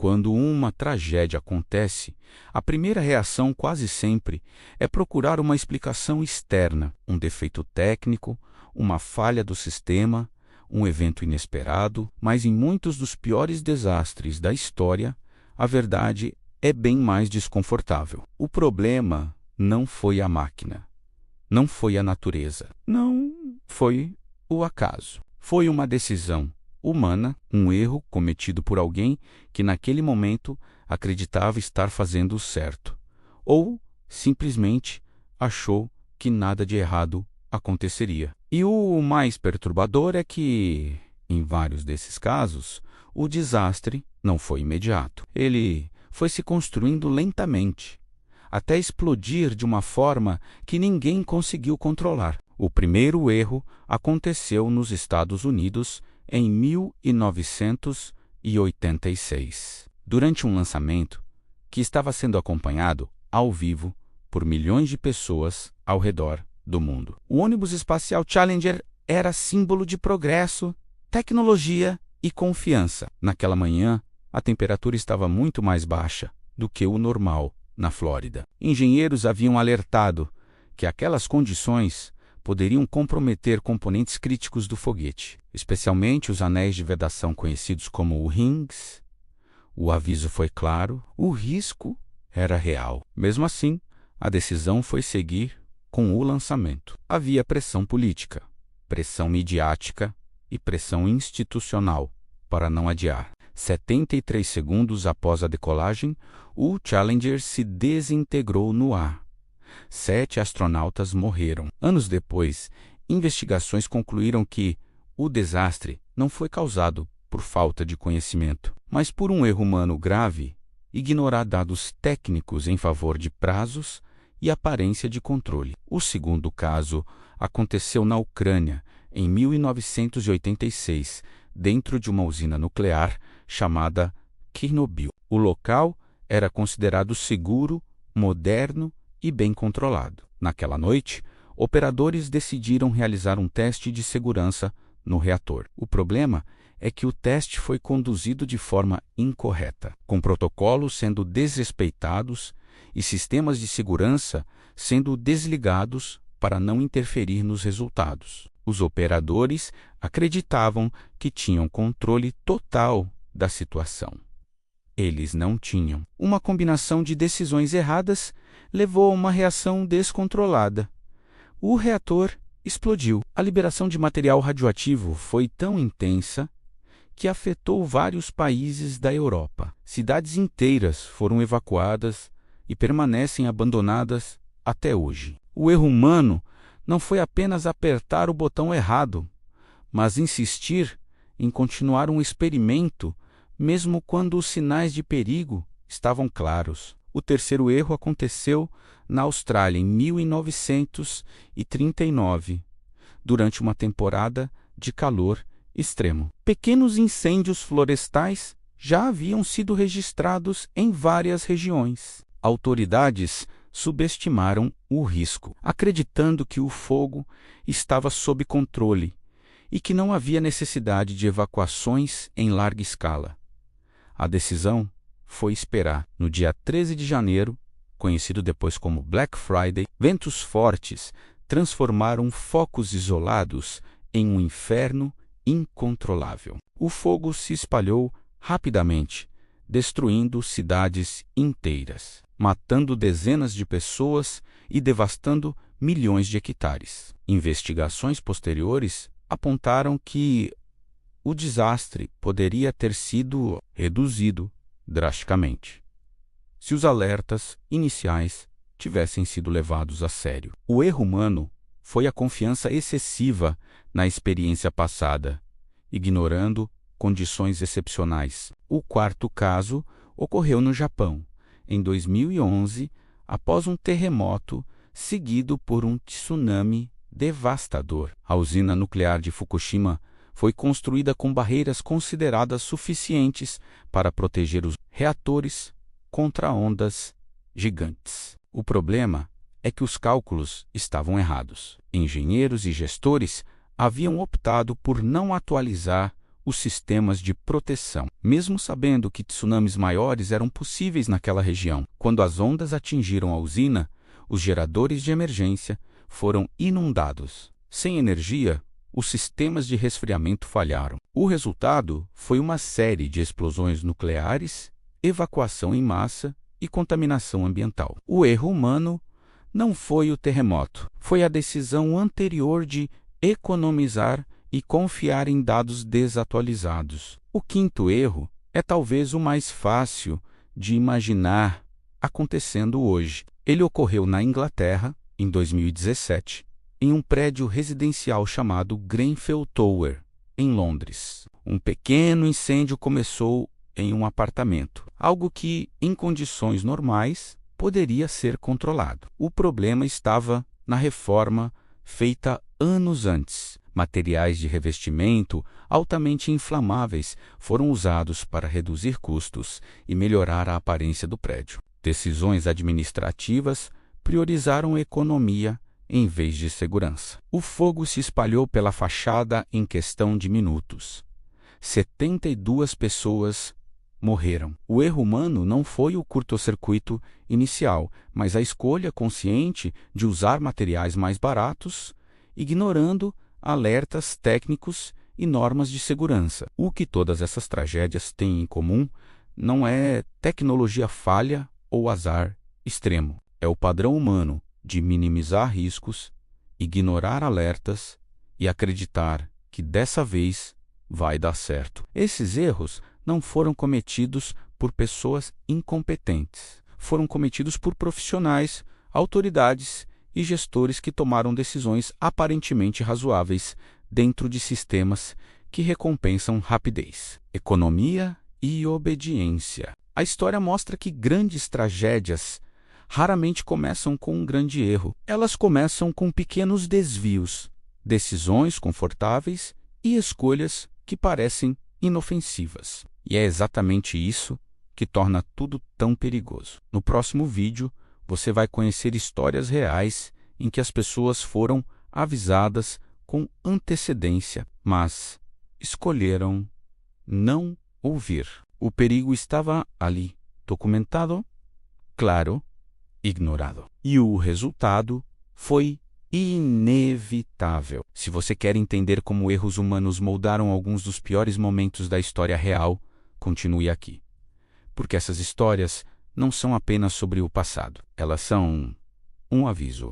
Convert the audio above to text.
Quando uma tragédia acontece, a primeira reação quase sempre é procurar uma explicação externa, um defeito técnico, uma falha do sistema, um evento inesperado, mas em muitos dos piores desastres da história, a verdade é bem mais desconfortável. O problema não foi a máquina, não foi a natureza, não foi o acaso. Foi uma decisão humana, um erro cometido por alguém que naquele momento acreditava estar fazendo o certo, ou simplesmente achou que nada de errado aconteceria. E o mais perturbador é que, em vários desses casos, o desastre não foi imediato. Ele foi se construindo lentamente, até explodir de uma forma que ninguém conseguiu controlar. O primeiro erro aconteceu nos Estados Unidos em 1986, durante um lançamento que estava sendo acompanhado ao vivo por milhões de pessoas ao redor do mundo. O ônibus espacial Challenger era símbolo de progresso, tecnologia e confiança. Naquela manhã, a temperatura estava muito mais baixa do que o normal na Flórida. Engenheiros haviam alertado que aquelas condições poderiam comprometer componentes críticos do foguete, especialmente os anéis de vedação conhecidos como rings. O aviso foi claro, o risco era real. Mesmo assim, a decisão foi seguir com o lançamento. Havia pressão política, pressão midiática e pressão institucional para não adiar. 73 segundos após a decolagem, o Challenger se desintegrou no ar. 7 astronautas morreram. Anos depois, investigações concluíram que o desastre não foi causado por falta de conhecimento, mas por um erro humano grave, ignorar dados técnicos em favor de prazos e aparência de controle. O segundo caso aconteceu na Ucrânia, em 1986, dentro de uma usina nuclear chamada Chernobyl. O local era considerado seguro, moderno e bem controlado. Naquela noite, operadores decidiram realizar um teste de segurança no reator. O problema é que o teste foi conduzido de forma incorreta, com protocolos sendo desrespeitados e sistemas de segurança sendo desligados para não interferir nos resultados. Os operadores acreditavam que tinham controle total da situação. Eles não tinham. Uma combinação de decisões erradas levou a uma reação descontrolada. O reator explodiu. A liberação de material radioativo foi tão intensa que afetou vários países da Europa. Cidades inteiras foram evacuadas e permanecem abandonadas até hoje. O erro humano não foi apenas apertar o botão errado, mas insistir em continuar um experimento mesmo quando os sinais de perigo estavam claros. O terceiro erro aconteceu na Austrália em 1939, durante uma temporada de calor extremo. Pequenos incêndios florestais já haviam sido registrados em várias regiões. Autoridades subestimaram o risco, acreditando que o fogo estava sob controle e que não havia necessidade de evacuações em larga escala. A decisão foi esperar. No dia 13 de janeiro, conhecido depois como Black Friday, ventos fortes transformaram focos isolados em um inferno incontrolável. O fogo se espalhou rapidamente, destruindo cidades inteiras, matando dezenas de pessoas e devastando milhões de hectares. Investigações posteriores apontaram que o desastre poderia ter sido reduzido drasticamente se os alertas iniciais tivessem sido levados a sério. O erro humano foi a confiança excessiva na experiência passada, ignorando condições excepcionais. O quarto caso ocorreu no Japão, em 2011, após um terremoto seguido por um tsunami devastador. A usina nuclear de Fukushima foi construída com barreiras consideradas suficientes para proteger os reatores contra ondas gigantes. O problema é que os cálculos estavam errados. Engenheiros e gestores haviam optado por não atualizar os sistemas de proteção, mesmo sabendo que tsunamis maiores eram possíveis naquela região. Quando as ondas atingiram a usina, os geradores de emergência foram inundados. Sem energia, os sistemas de resfriamento falharam. O resultado foi uma série de explosões nucleares, evacuação em massa e contaminação ambiental. O erro humano não foi o terremoto, foi a decisão anterior de economizar e confiar em dados desatualizados. O quinto erro é talvez o mais fácil de imaginar acontecendo hoje. Ele ocorreu na Inglaterra, em 2017, em um prédio residencial chamado Grenfell Tower, em Londres. Um pequeno incêndio começou em um apartamento, algo que, em condições normais, poderia ser controlado. O problema estava na reforma feita anos antes. Materiais de revestimento altamente inflamáveis foram usados para reduzir custos e melhorar a aparência do prédio. Decisões administrativas priorizaram economia em vez de segurança. O fogo se espalhou pela fachada em questão de minutos. 72 pessoas morreram. O erro humano não foi o curto-circuito inicial, mas a escolha consciente de usar materiais mais baratos, ignorando alertas técnicos e normas de segurança. O que todas essas tragédias têm em comum não é tecnologia falha ou azar extremo. É o padrão humano de minimizar riscos, ignorar alertas e acreditar que dessa vez vai dar certo. Esses erros não foram cometidos por pessoas incompetentes. Foram cometidos por profissionais, autoridades e gestores que tomaram decisões aparentemente razoáveis dentro de sistemas que recompensam rapidez, economia e obediência. A história mostra que grandes tragédias raramente começam com um grande erro. Elas começam com pequenos desvios, decisões confortáveis e escolhas que parecem inofensivas. E é exatamente isso que torna tudo tão perigoso. No próximo vídeo, você vai conhecer histórias reais em que as pessoas foram avisadas com antecedência, mas escolheram não ouvir. O perigo estava ali, documentado, claro, ignorado. E o resultado foi inevitável. Se você quer entender como erros humanos moldaram alguns dos piores momentos da história real, continue aqui. Porque essas histórias não são apenas sobre o passado. Elas são um aviso.